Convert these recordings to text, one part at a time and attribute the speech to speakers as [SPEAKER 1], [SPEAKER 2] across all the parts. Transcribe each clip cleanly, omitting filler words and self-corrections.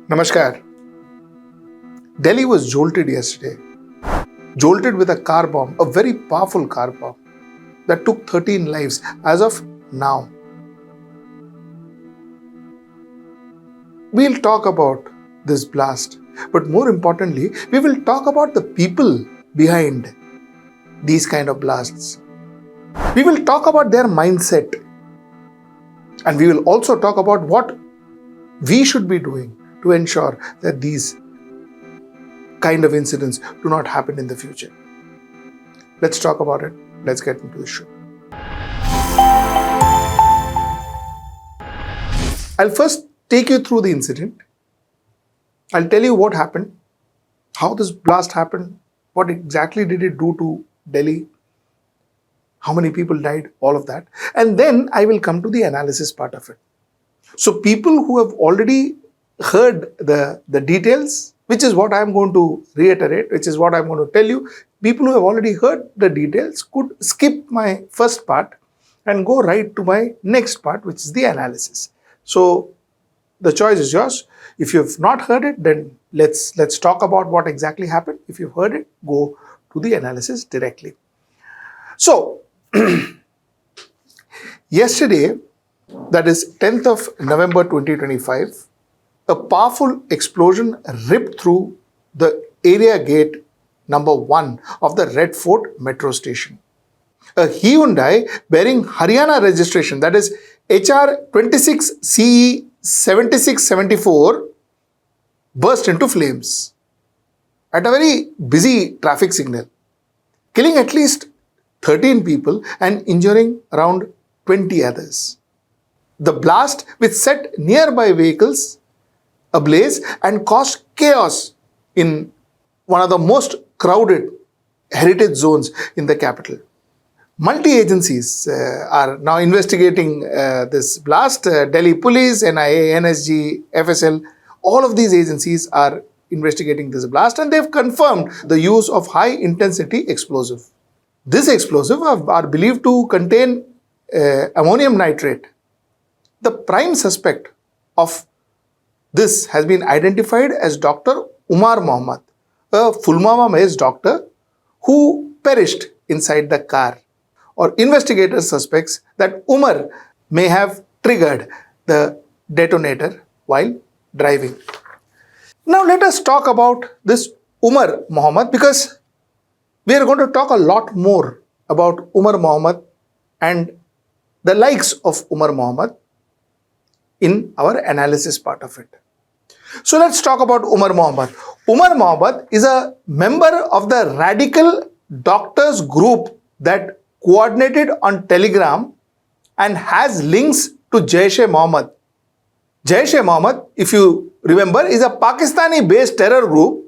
[SPEAKER 1] Namaskar. Delhi was jolted yesterday. Jolted with a car bomb, a very powerful car bomb that took 13 lives as of now. We'll talk about this blast, but more importantly, we will talk about the people behind these kind of blasts. We will talk about their mindset, and we will also talk about what we should be doing to ensure that these kind of incidents do not happen in the future. Let's talk about it. Let's get into the show. I'll first take you through the incident. I'll tell you what happened, how this blast happened, what exactly did it do to Delhi, how many people died, all of that. And then I will come to the analysis part of it. So people who have already heard the details, which is what I'm going to reiterate, which is what I'm going to tell you, people who have already heard the details could skip my first part and go right to my next part, which is the analysis. So the choice is yours. If you've not heard it, then let's talk about what exactly happened. If you've heard it, go to the analysis directly. So yesterday, that is 10th of November 2025, a powerful explosion ripped through the area gate number 1 of the Red Fort metro station. A Hyundai bearing Haryana registration, that is HR 26 CE 7674, burst into flames at a very busy traffic signal, killing at least 13 people and injuring around 20 others. The blast, which set nearby vehicles ablaze and caused chaos in one of the most crowded heritage zones in the capital. Multi-agencies are now investigating this blast. Delhi Police, NIA, NSG, FSL, all of these agencies are investigating this blast, and they've confirmed the use of high-intensity explosive. This explosive are believed to contain ammonium nitrate. The prime suspect of this has been identified as Dr. Umar Mohammed, a Pulwama-based doctor who perished inside the car. Or investigators suspects that Umar may have triggered the detonator while driving. Now let us talk about this Umar Mohammed, because we are going to talk a lot more about Umar Mohammed and the likes of Umar Mohammed in our analysis part of it. So let's talk about Umar Mohammed. Umar Mohammed is a member of the radical doctors group that coordinated on Telegram and has links to Jaish-e-Mohammed. Jaish-e-Mohammed, if you remember, is a Pakistani-based terror group,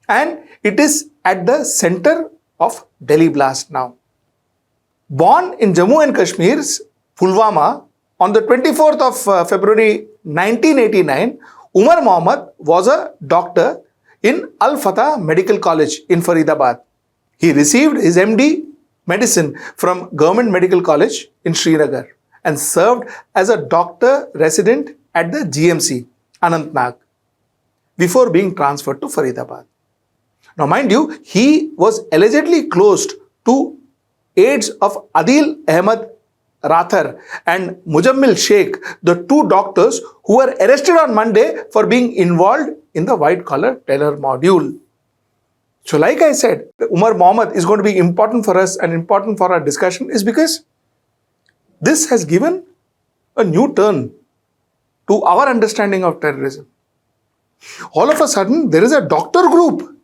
[SPEAKER 1] and it is at the center of Delhi blast now. Born in Jammu and Kashmir's Pulwama on the 24th of February 1989, Umar Mohammed was a doctor in Al-Fatah Medical College in Faridabad. He received his MD medicine from Government Medical College in Srinagar and served as a doctor resident at the GMC, Anantnag, before being transferred to Faridabad. Now mind you, he was allegedly close to aides of Adil Ahmed Rathar and Mujammil Sheikh, the two doctors who were arrested on Monday for being involved in the white-collar terror module. So like I said, Umar Mohammed is going to be important for us and important for our discussion is because this has given a new turn to our understanding of terrorism. All of a sudden, there is a doctor group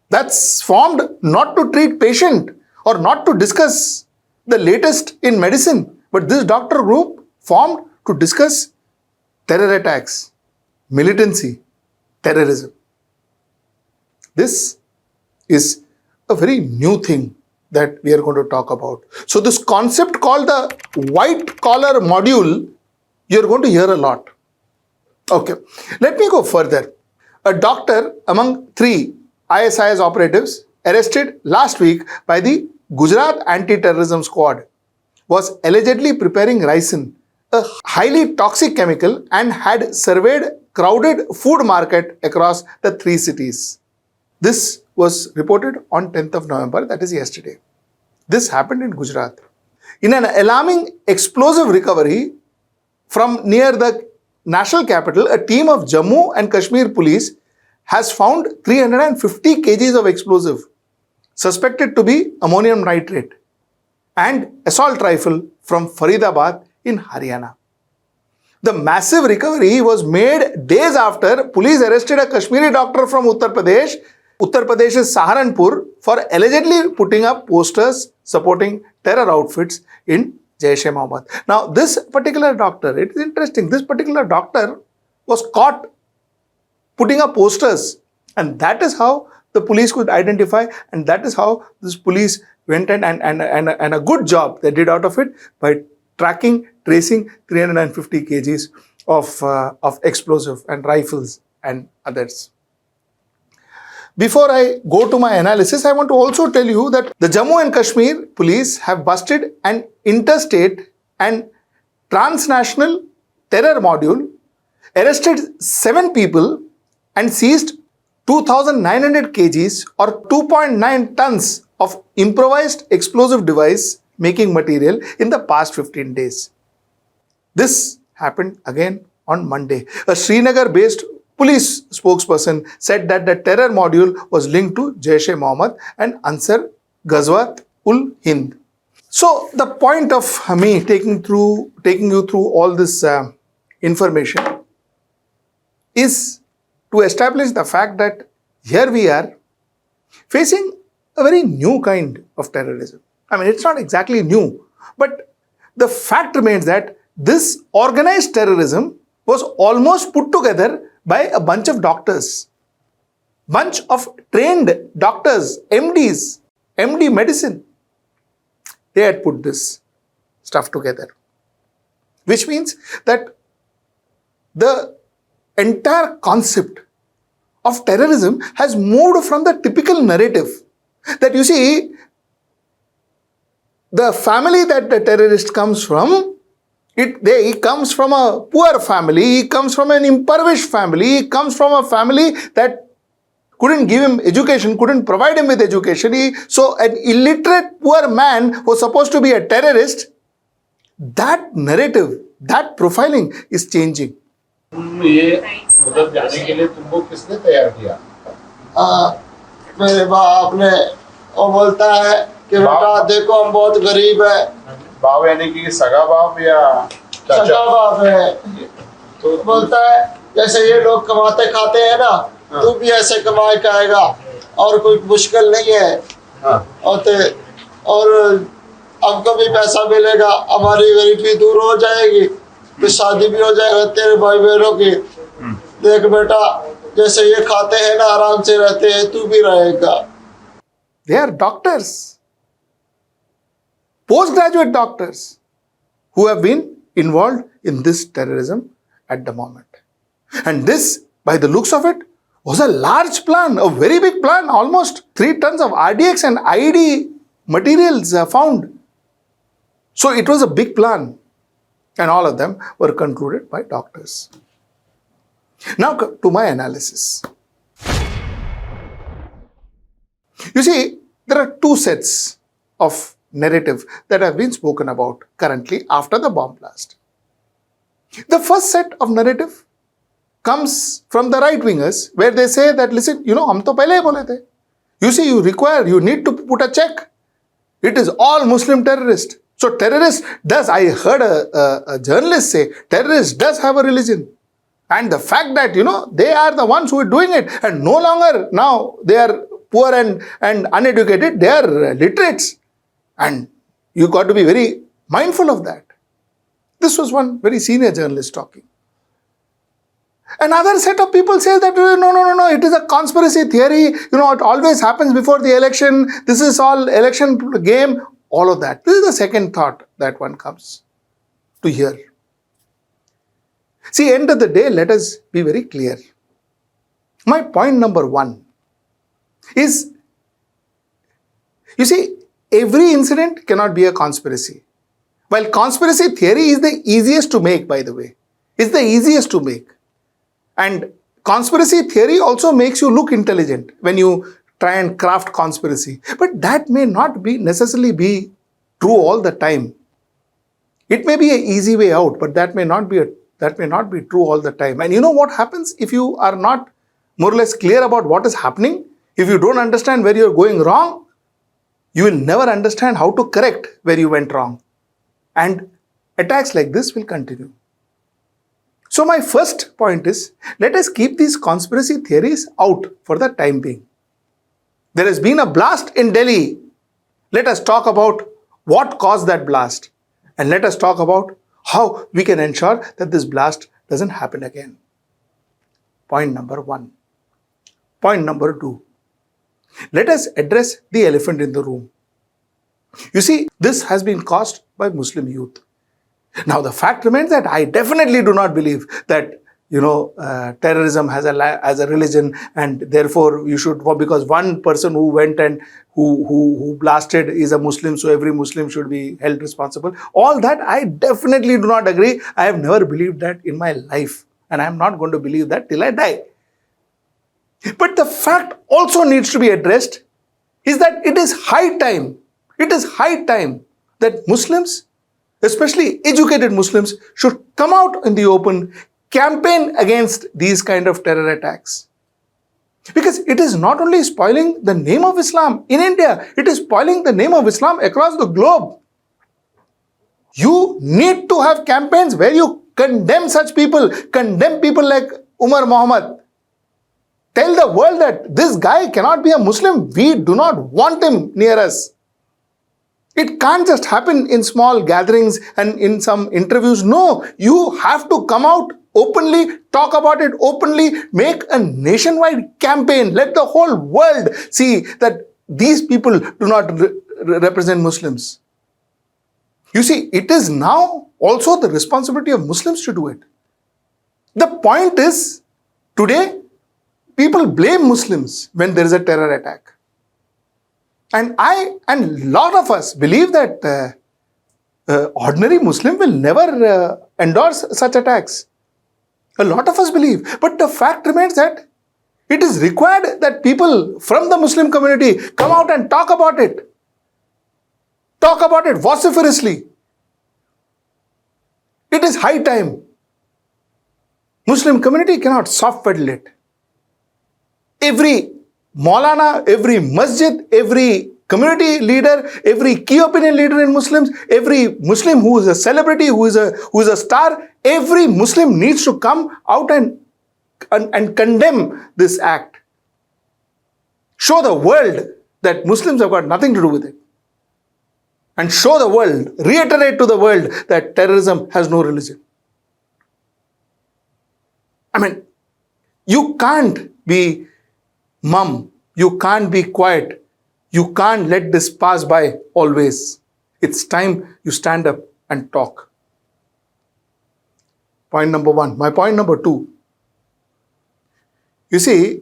[SPEAKER 1] that's formed not to treat patient or not to discuss the latest in medicine, but this doctor group formed to discuss terror attacks, militancy, terrorism. This is a very new thing that we are going to talk about. So this concept called the white collar module, you're going to hear a lot. Okay, let me go further. A doctor among 3 ISIS operatives arrested last week by the Gujarat anti-terrorism squad was allegedly preparing ricin a highly toxic chemical and had surveyed crowded food market across the 3 cities. This was reported on 10th of November, that is yesterday. This happened in Gujarat. In an alarming explosive recovery from near the national capital, a team of Jammu and Kashmir police has found 350 kgs of explosive suspected to be ammonium nitrate and assault rifle from Faridabad in Haryana. The massive recovery was made days after police arrested a Kashmiri doctor from Uttar Pradesh's Saharanpur, for allegedly putting up posters supporting terror outfits in Jaish-e-Mohammed. Now, this particular doctor, it is interesting, this particular doctor was caught putting up posters, and that is how the police could identify, and that is how this police went and a good job they did out of it by tracking, tracing 350 kgs of explosive and rifles and others. Before I go to my analysis, I want to also tell you that the Jammu and Kashmir police have busted an interstate and transnational terror module, arrested 7 people and seized 2,900 kgs or 2.9 tons of improvised explosive device making material in the past 15 days. This happened again on Monday. A Srinagar-based police spokesperson said that the terror module was linked to Jaish-e-Mohammed and Ansar Ghazwat-ul-Hind. So the point of me taking you through all this information is to establish the fact that here we are facing a very new kind of terrorism. I mean, it's not exactly new, but the fact remains that this organized terrorism was almost put together by a bunch of doctors, bunch of trained doctors, MDs, MD medicine. They had put this stuff together, which means that the entire concept of terrorism has moved from the typical narrative that, you see, the family that the terrorist comes from, he comes from a poor family, he comes from an impoverished family, he comes from a family that couldn't give him education, couldn't provide him with education. So an illiterate poor man was supposed to be a terrorist. That narrative, that profiling is changing.
[SPEAKER 2] ये उधर जाने के लिए तुमको किसने तैयार किया?
[SPEAKER 3] मेरे बाप ने, वो बोलता है कि बेटा देखो हम बहुत गरीब है।
[SPEAKER 2] बाप यानी कि सगा बाप या चाचा?
[SPEAKER 3] सगा बाप है। तो बोलता है जैसे ये लोग कमाते खाते हैं ना, तू भी ऐसे कमाए खाएगा और कोई मुश्किल नहीं है। और हमको भी पैसा मिलेगा, हमारी गरीबी दूर हो जाएगी, तो शादी भी हो जाएगा तेरे भाई बहनों की। देख बेटा जैसे ये खाते हैं ना, आराम से रहते हैं, तू भी रहेगा।
[SPEAKER 1] They are doctors, postgraduate doctors who have been involved in this terrorism at the moment. And this, by the looks of it, was a large plan, a very big plan, almost 3 tons of RDX and IED materials found. So it was a big plan, and all of them were concluded by doctors. Now to my analysis. You see, there are 2 sets of narrative that have been spoken about currently after the bomb blast. The first set of narrative comes from the right-wingers, where they say that, listen, hum to pehle hi bole the. You see, you need to put a check. It is all Muslim terrorist. So terrorist does, I heard a journalist say, terrorist does have a religion. And the fact that, they are the ones who are doing it, and no longer now they are poor and uneducated, they are literates. And you got to be very mindful of that. This was one very senior journalist talking. Another set of people say that no, it is a conspiracy theory. It always happens before the election. This is all election game, all of that. This is the second thought that one comes to hear. See, end of the day, let us be very clear. My point number 1 is, you see, every incident cannot be a conspiracy. While conspiracy theory is the easiest to make, by the way, it's the easiest to make. And conspiracy theory also makes you look intelligent when you try and craft conspiracy. But that may not be necessarily be true all the time. It may be an easy way out, but that may not be true all the time. And you know what happens if you are not more or less clear about what is happening? If you don't understand where you're going wrong, you will never understand how to correct where you went wrong. And attacks like this will continue. So my first point is, let us keep these conspiracy theories out for the time being. There has been a blast in Delhi. Let us talk about what caused that blast. And let us talk about how we can ensure that this blast doesn't happen again. Point number 1. Point number 2. Let us address the elephant in the room. You see, this has been caused by Muslim youth. Now, the fact remains that I definitely do not believe that, terrorism has a religion, and therefore you should, because one person who went and who blasted is a Muslim, so every Muslim should be held responsible. All that I definitely do not agree. I have never believed that in my life, and I am not going to believe that till I die. But the fact also needs to be addressed is that it is high time that Muslims, especially educated Muslims, should come out in the open, campaign against these kind of terror attacks. Because it is not only spoiling the name of Islam in India, it is spoiling the name of Islam across the globe. You need to have campaigns where you condemn such people, condemn people like Umar Muhammad. Tell the world that this guy cannot be a Muslim. We do not want him near us. It can't just happen in small gatherings and in some interviews. No, you have to come out openly, talk about it openly, make a nationwide campaign. Let the whole world see that these people do not represent Muslims. You see, it is now also the responsibility of Muslims to do it. The point is, today, people blame Muslims when there is a terror attack. And a lot of us believe that ordinary Muslim will never endorse such attacks. A lot of us believe. But the fact remains that it is required that people from the Muslim community come out and talk about it. Talk about it vociferously. It is high time. Muslim community cannot soft pedal it. Every Maulana, every masjid, every community leader, every key opinion leader in Muslims, every Muslim who is a celebrity, who is a star, every Muslim needs to come out and condemn this act. Show the world that Muslims have got nothing to do with it. And show the world, reiterate to the world that terrorism has no religion. I mean, you can't be mum. You can't be quiet. You can't let this pass by always. It's time you stand up and talk. Point number 1. My point number 2. You see,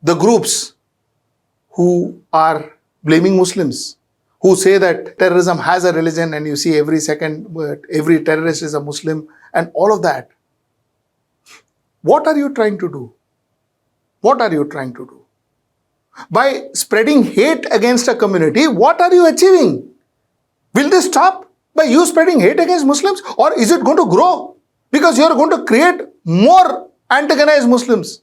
[SPEAKER 1] the groups who are blaming Muslims, who say that terrorism has a religion, and you see every second every terrorist is a Muslim and all of that. What are you trying to do? What are you trying to do? By spreading hate against a community, what are you achieving? Will this stop by you spreading hate against Muslims, or is it going to grow because you are going to create more antagonized Muslims?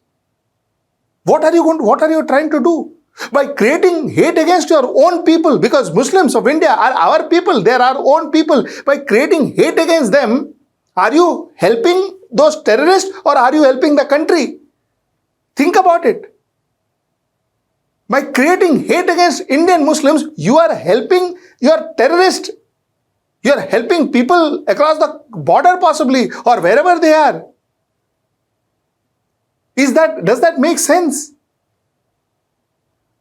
[SPEAKER 1] What are you trying to do? By creating hate against your own people, because Muslims of India are our people, they are our own people. By creating hate against them, are you helping those terrorists or are you helping the country? Think about it. By creating hate against Indian Muslims, you are helping your terrorists. You are helping people across the border possibly, or wherever they are. Does that make sense?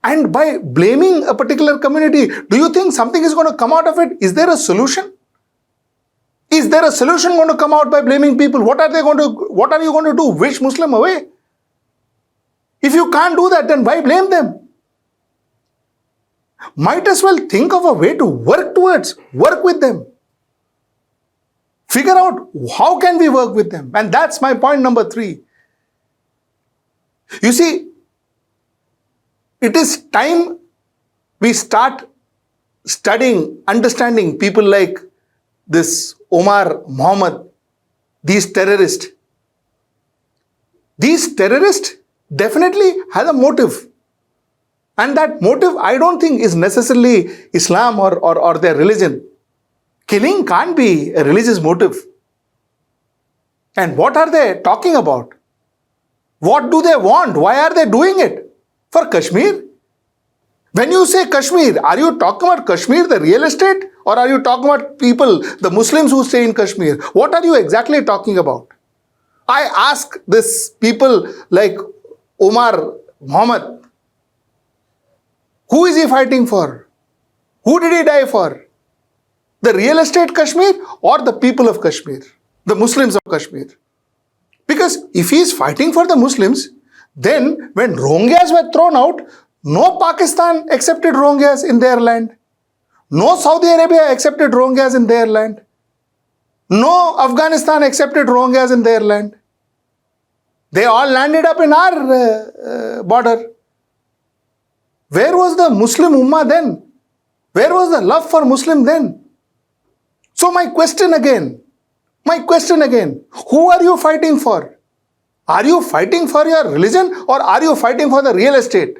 [SPEAKER 1] And by blaming a particular community, do you think something is going to come out of it? Is there a solution? Is there a solution going to come out by blaming people? What are you going to do? Wish Muslim away? If you can't do that, then why blame them? might as well think of a way to work with them. Figure out how can we work with them. And that's my point number 3. You see, it is time we start studying, understanding people like this Umar, Muhammad, these terrorists. These terrorists definitely have a motive. And that motive, I don't think, is necessarily Islam or their religion. Killing can't be a religious motive. And what are they talking about? What do they want? Why are they doing it? For Kashmir? When you say Kashmir, are you talking about Kashmir, the real estate? Or are you talking about people, the Muslims who stay in Kashmir? What are you exactly talking about? I ask this people like Umar, Muhammad, who is he fighting for? Who did he die for? The real estate Kashmir or the people of Kashmir? The Muslims of Kashmir? Because if he is fighting for the Muslims, then when Rohingyas were thrown out, no Pakistan accepted Rohingyas in their land. No Saudi Arabia accepted Rohingyas in their land. No Afghanistan accepted Rohingyas in their land. They all landed up in our border. Where was the Muslim Ummah then? Where was the love for Muslim then? So my question again, who are you fighting for? Are you fighting for your religion or are you fighting for the real estate?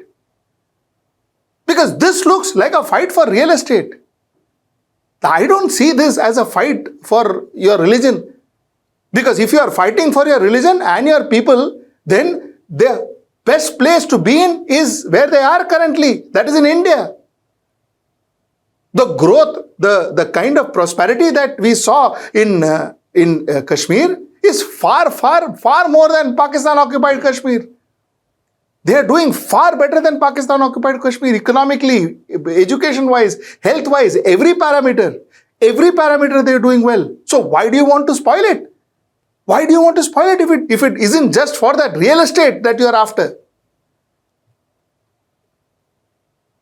[SPEAKER 1] Because this looks like a fight for real estate. I don't see this as a fight for your religion. Because if you are fighting for your religion and your people, then the best place to be in is where they are currently. That is in India. The growth, the kind of prosperity that we saw in Kashmir is far more than Pakistan-occupied Kashmir. They are doing far better than Pakistan-occupied Kashmir economically, education-wise, health-wise, every parameter they are doing well. So why do you want to spoil it? Why do you want to spoil it if it isn't just for that real estate that you are after?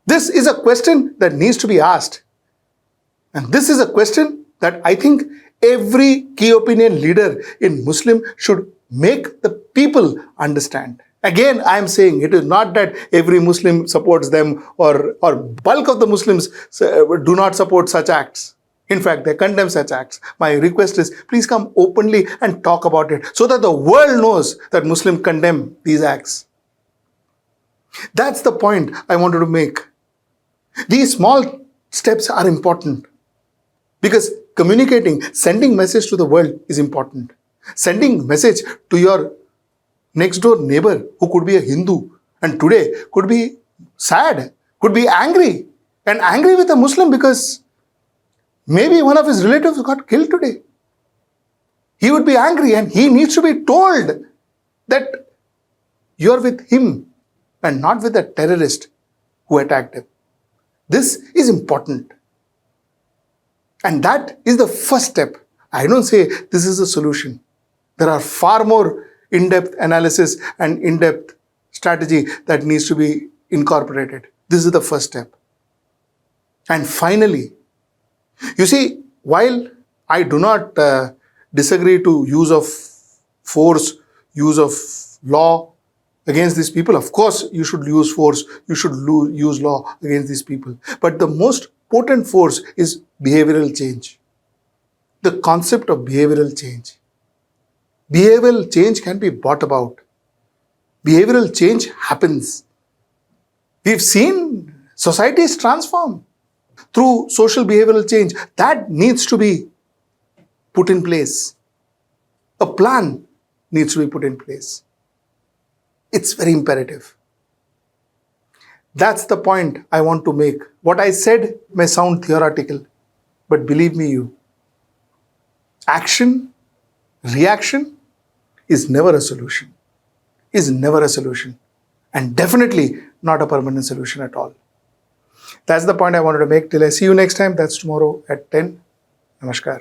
[SPEAKER 1] This is a question that needs to be asked. And this is a question that I think every key opinion leader in Muslim should make the people understand. Again, I am saying it is not that every Muslim supports them or bulk of the Muslims do not support such acts. In fact, they condemn such acts. My request is, please come openly and talk about it so that the world knows that Muslims condemn these acts. That's the point I wanted to make. These small steps are important because communicating, sending message to the world is important. Sending message to your next door neighbor who could be a Hindu and today could be sad, could be angry with a Muslim because maybe one of his relatives got killed today. He would be angry and he needs to be told that you're with him and not with the terrorist who attacked him. This is important. And that is the first step. I don't say this is a solution. There are far more in-depth analysis and in-depth strategy that needs to be incorporated. This is the first step. And finally, you see, while I do not disagree to use of force, use of law against these people, of course you should use force, you should use law against these people. But the most potent force is behavioral change. The concept of behavioral change. Behavioral change can be brought about. Behavioral change happens. We've seen societies transform through social behavioral change. That needs to be put in place. A plan needs to be put in place. It's very imperative. That's the point I want to make. What I said may sound theoretical, but believe me you, action, reaction is never a solution. And definitely not a permanent solution at all. That's the point I wanted to make. Till I see you next time, that's tomorrow at 10. Namaskar.